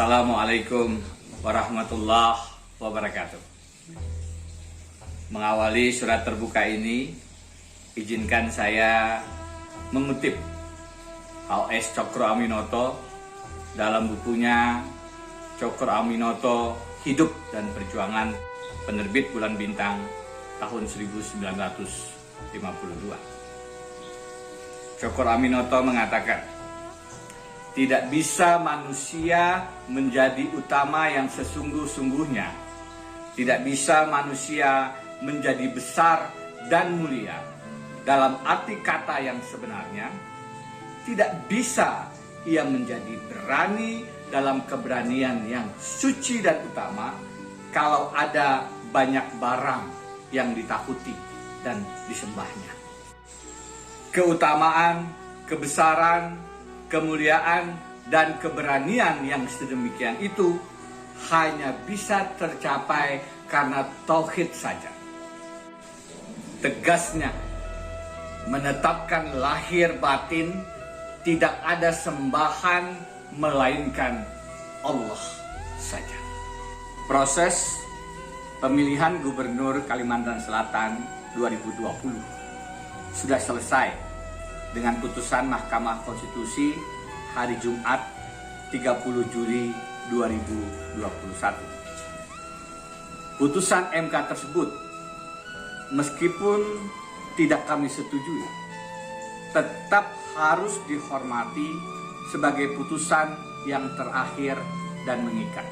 Assalamualaikum warahmatullahi wabarakatuh. Mengawali surat terbuka ini, izinkan saya mengutip H.S. Cokro Aminoto dalam bukunya Cokro Aminoto Hidup dan Perjuangan, penerbit Bulan Bintang tahun 1952. Cokro Aminoto mengatakan, tidak bisa manusia menjadi utama yang sesungguh-sungguhnya. Tidak bisa manusia menjadi besar dan mulia dalam arti kata yang sebenarnya. Tidak bisa ia menjadi berani dalam keberanian yang suci dan utama kalau ada banyak barang yang ditakuti dan disembahnya. Keutamaan, kebesaran, kemuliaan, dan keberanian yang sedemikian itu hanya bisa tercapai karena tauhid saja. Tegasnya, menetapkan lahir batin tidak ada sembahan melainkan Allah saja. Proses pemilihan Gubernur Kalimantan Selatan 2020 sudah selesai dengan putusan Mahkamah Konstitusi hari Jumat 30 Juli 2021. Putusan MK tersebut, meskipun tidak kami setujui, tetap harus dihormati sebagai putusan yang terakhir dan mengikat.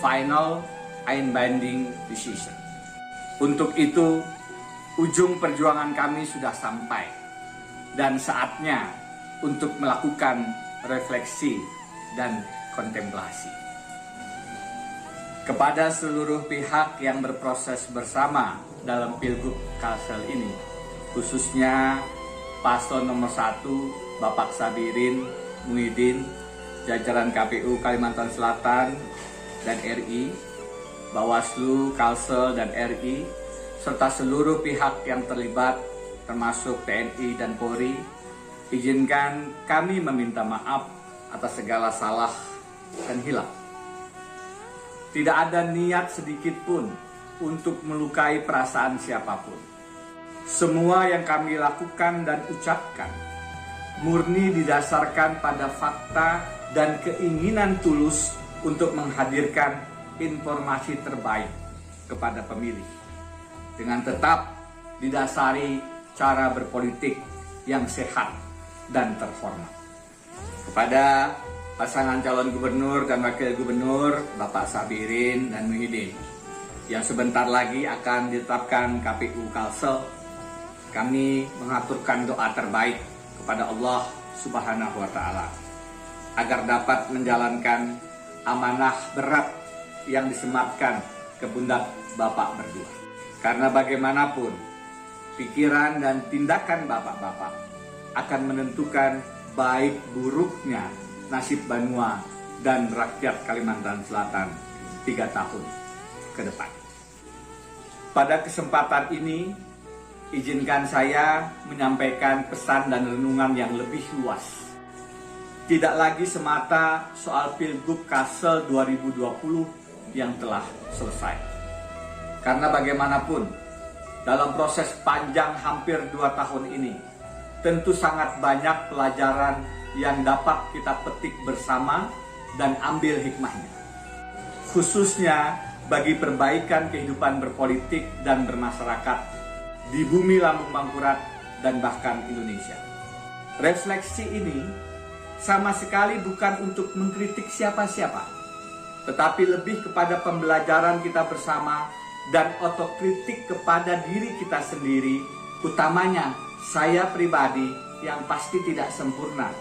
Final and binding decision. Untuk itu, ujung perjuangan kami sudah sampai. Dan saatnya untuk melakukan refleksi dan kontemplasi. Kepada seluruh pihak yang berproses bersama dalam Pilgub Kalsel ini, khususnya Paslon nomor 1, Bapak Sabirin Muhyiddin, jajaran KPU Kalimantan Selatan dan RI, Bawaslu, Kalsel, dan RI, serta seluruh pihak yang terlibat termasuk TNI dan Polri, izinkan kami meminta maaf atas segala salah dan hilaf. Tidak ada niat sedikit pun untuk melukai perasaan siapapun. Semua yang kami lakukan dan ucapkan murni didasarkan pada fakta dan keinginan tulus untuk menghadirkan informasi terbaik kepada pemilih, dengan tetap didasari cara berpolitik yang sehat dan terhormat. Kepada pasangan calon gubernur dan wakil gubernur Bapak Sabirin dan Muhyiddin yang sebentar lagi akan ditetapkan KPU Kalsel, kami mengaturkan doa terbaik kepada Allah Subhanahu wa Ta'ala agar dapat menjalankan amanah berat yang disematkan ke pundak Bapak berdua. Karena bagaimanapun, pikiran dan tindakan bapak-bapak akan menentukan baik buruknya nasib Banua dan rakyat Kalimantan Selatan 3 tahun ke depan. Pada kesempatan ini, izinkan saya menyampaikan pesan dan renungan yang lebih luas. Tidak lagi semata soal Pilgub Kalsel 2020 yang telah selesai. Karena bagaimanapun, dalam proses panjang hampir 2 tahun ini, tentu sangat banyak pelajaran yang dapat kita petik bersama dan ambil hikmahnya. Khususnya bagi perbaikan kehidupan berpolitik dan bermasyarakat di bumi Lambung Mangkurat dan bahkan Indonesia. Refleksi ini sama sekali bukan untuk mengkritik siapa-siapa, tetapi lebih kepada pembelajaran kita bersama dan otokritik kepada diri kita sendiri, utamanya saya pribadi yang pasti tidak sempurna,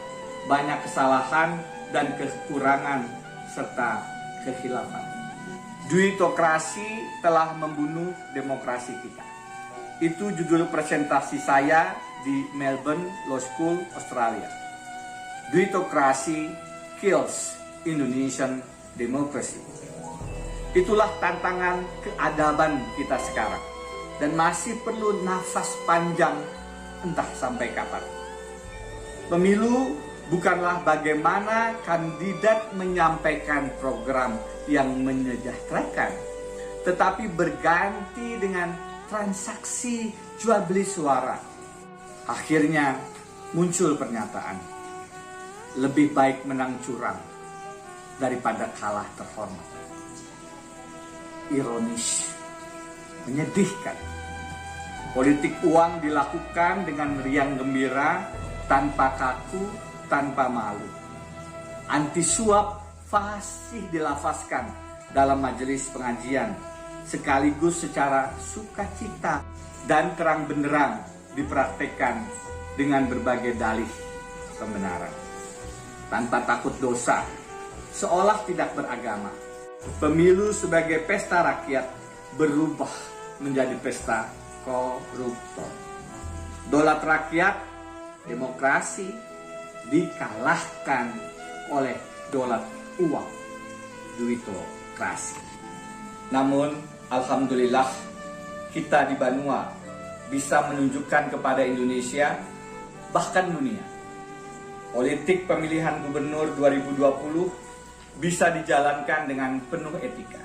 banyak kesalahan dan kekurangan serta kehilafan. Duitokrasi telah membunuh demokrasi kita. Itu judul presentasi saya di Melbourne Law School, Australia. Duitokrasi kills Indonesian democracy. Itulah tantangan keadaban kita sekarang. Dan masih perlu nafas panjang entah sampai kapan. Pemilu bukanlah bagaimana kandidat menyampaikan program yang menyejahterakan, tetapi berganti dengan transaksi jual beli suara. Akhirnya muncul pernyataan, lebih baik menang curang daripada kalah terhormat. Ironis, menyedihkan. Politik uang dilakukan dengan riang gembira, tanpa kaku, tanpa malu. Anti suap fasih dilafazkan dalam majelis pengajian, sekaligus secara sukacita dan terang benderang dipraktekkan dengan berbagai dalih pembenaran. Tanpa takut dosa, seolah tidak beragama. Pemilu sebagai pesta rakyat berubah menjadi pesta koruptor. Dolat rakyat, demokrasi, dikalahkan oleh dolat uang, duitokrasi. Namun, alhamdulillah, kita di Banua bisa menunjukkan kepada Indonesia, bahkan dunia, politik pemilihan gubernur 2020 bisa dijalankan dengan penuh etika,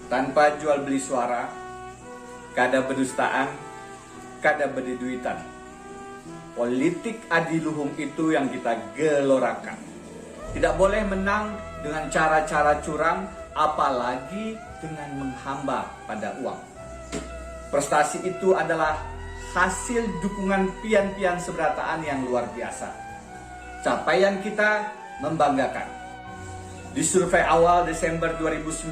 tanpa jual beli suara, kada berdustaan, kada berduitan. Politik adiluhung itu yang kita gelorakan. Tidak boleh menang dengan cara-cara curang, apalagi dengan menghamba pada uang. Prestasi itu adalah hasil dukungan pian-pian seberataan yang luar biasa. Capaian kita membanggakan. Di survei awal Desember 2019,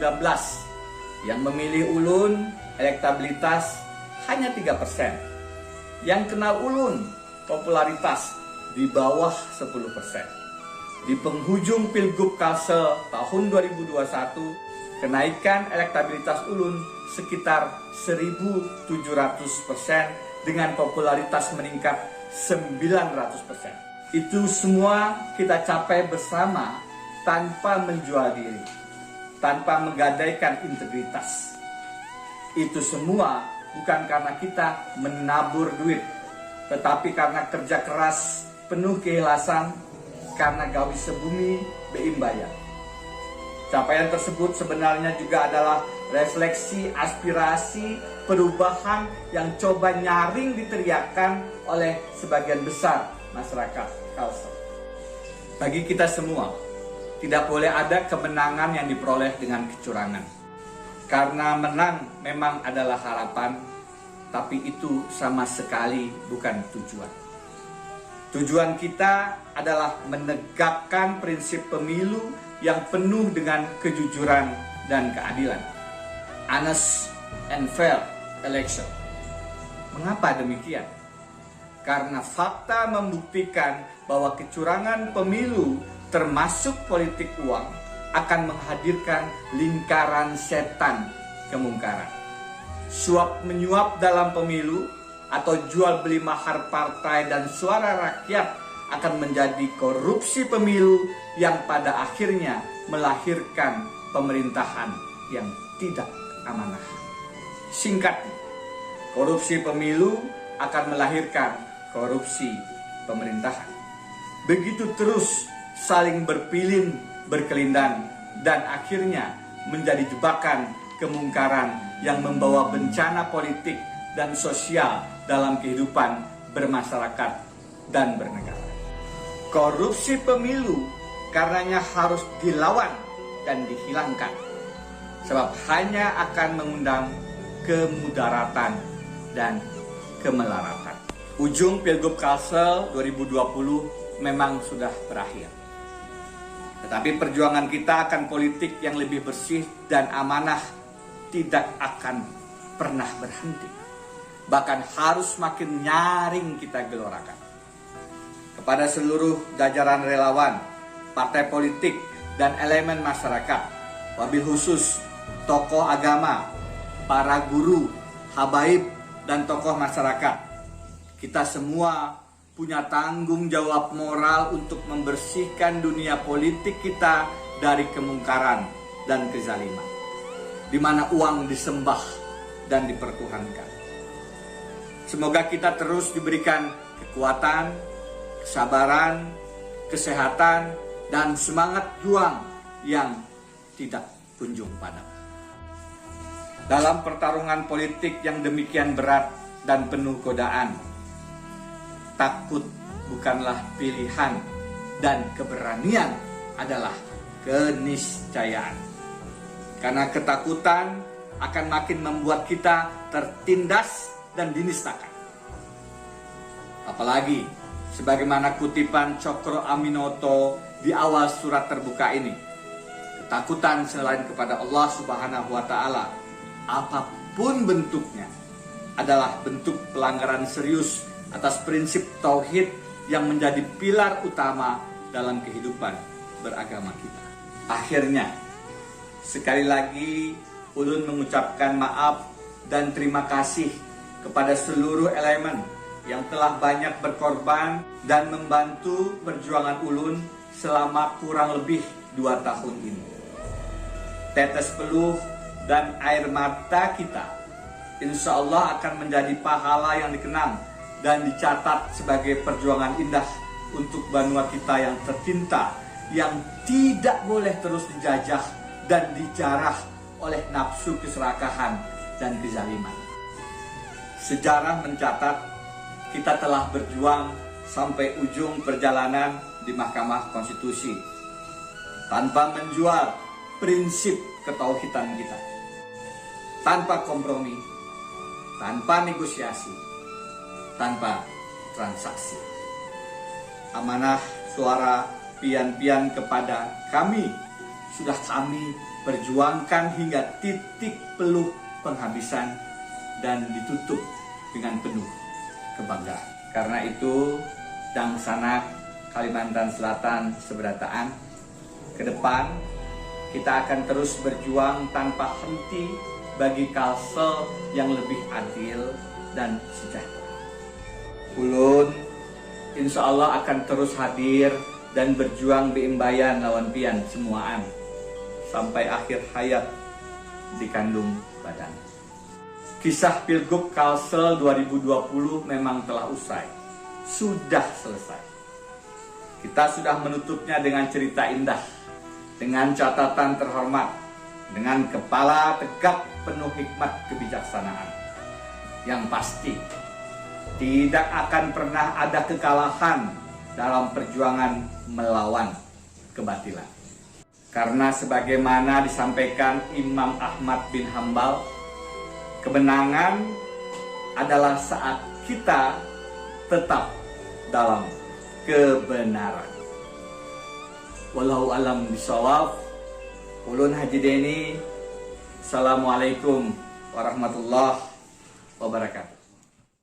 yang memilih Ulun elektabilitas hanya 3%. Yang kenal Ulun popularitas di bawah 10%. Di penghujung Pilgub Kalsel tahun 2021, kenaikan elektabilitas Ulun sekitar 1.700% dengan popularitas meningkat 900%. Itu semua kita capai bersama tanpa menjual diri, tanpa menggadaikan integritas. Itu semua bukan karena kita menabur duit, tetapi karena kerja keras, penuh keikhlasan, karena gawi sebumi beimbaya. Capaian tersebut sebenarnya juga adalah refleksi aspirasi perubahan yang coba nyaring diteriakkan oleh sebagian besar masyarakat Kalsel. Bagi kita semua, tidak boleh ada kemenangan yang diperoleh dengan kecurangan. Karena menang memang adalah harapan, tapi itu sama sekali bukan tujuan. Tujuan kita adalah menegakkan prinsip pemilu yang penuh dengan kejujuran dan keadilan. Honest and fair election. Mengapa demikian? Karena fakta membuktikan bahwa kecurangan pemilu termasuk politik uang akan menghadirkan lingkaran setan kemungkaran. Suap menyuap dalam pemilu atau jual beli mahar partai dan suara rakyat akan menjadi korupsi pemilu yang pada akhirnya melahirkan pemerintahan yang tidak amanah. Singkatnya, korupsi pemilu akan melahirkan korupsi pemerintahan. Begitu terus saling berpilin, berkelindan, dan akhirnya menjadi jebakan kemungkaran yang membawa bencana politik dan sosial dalam kehidupan bermasyarakat dan bernegara. Korupsi pemilu karenanya harus dilawan dan dihilangkan, sebab hanya akan mengundang kemudaratan dan kemelaratan. Ujung Pilgub Kalsel 2020 memang sudah berakhir. Tetapi perjuangan kita akan politik yang lebih bersih dan amanah tidak akan pernah berhenti. Bahkan harus makin nyaring kita gelorakan. Kepada seluruh jajaran relawan, partai politik, dan elemen masyarakat, wabil khusus tokoh agama, para guru, habaib, dan tokoh masyarakat, kita semua punya tanggung jawab moral untuk membersihkan dunia politik kita dari kemungkaran dan kezaliman, di mana uang disembah dan dipertuhankan. Semoga kita terus diberikan kekuatan, kesabaran, kesehatan, dan semangat juang yang tidak kunjung padam. Dalam pertarungan politik yang demikian berat dan penuh godaan, takut bukanlah pilihan dan keberanian adalah keniscayaan. Karena ketakutan akan makin membuat kita tertindas dan dinistakan. Apalagi sebagaimana kutipan Cokro Aminoto di awal surat terbuka ini, ketakutan selain kepada Allah Subhanahu wa Ta'ala, apapun bentuknya, adalah bentuk pelanggaran serius atas prinsip tauhid yang menjadi pilar utama dalam kehidupan beragama kita. Akhirnya, sekali lagi ulun mengucapkan maaf dan terima kasih kepada seluruh elemen yang telah banyak berkorban dan membantu perjuangan ulun selama kurang lebih 2 tahun ini. Tetes peluh dan air mata kita insya Allah akan menjadi pahala yang dikenang dan dicatat sebagai perjuangan indah untuk benua kita yang tercinta, yang tidak boleh terus dijajah dan dijarah oleh nafsu keserakahan dan kezaliman. Sejarah mencatat kita telah berjuang sampai ujung perjalanan di Mahkamah Konstitusi tanpa menjual prinsip ketauhidan kita, tanpa kompromi, tanpa negosiasi, tanpa transaksi. Amanah suara pian-pian kepada kami sudah kami perjuangkan hingga titik peluh penghabisan dan ditutup dengan penuh kebanggaan. Karena itu, Dang Sanak Kalimantan Selatan Seberataan, ke depan kita akan terus berjuang tanpa henti bagi Kalsel yang lebih adil dan sejahtera. Ulun insya Allah akan terus hadir dan berjuang beimbayan lawan pian semuaan sampai akhir hayat di kandung badan. Kisah Pilgub Kalsel 2020 memang telah usai, sudah selesai. Kita sudah menutupnya dengan cerita indah, dengan catatan terhormat, dengan kepala tegak penuh hikmat kebijaksanaan. Yang pasti, tidak akan pernah ada kekalahan dalam perjuangan melawan kebatilan. Karena sebagaimana disampaikan Imam Ahmad bin Hambal, kemenangan adalah saat kita tetap dalam kebenaran. Wallahu alam bishawab. Ulun Haji Deni. Assalamualaikum warahmatullahi wabarakatuh.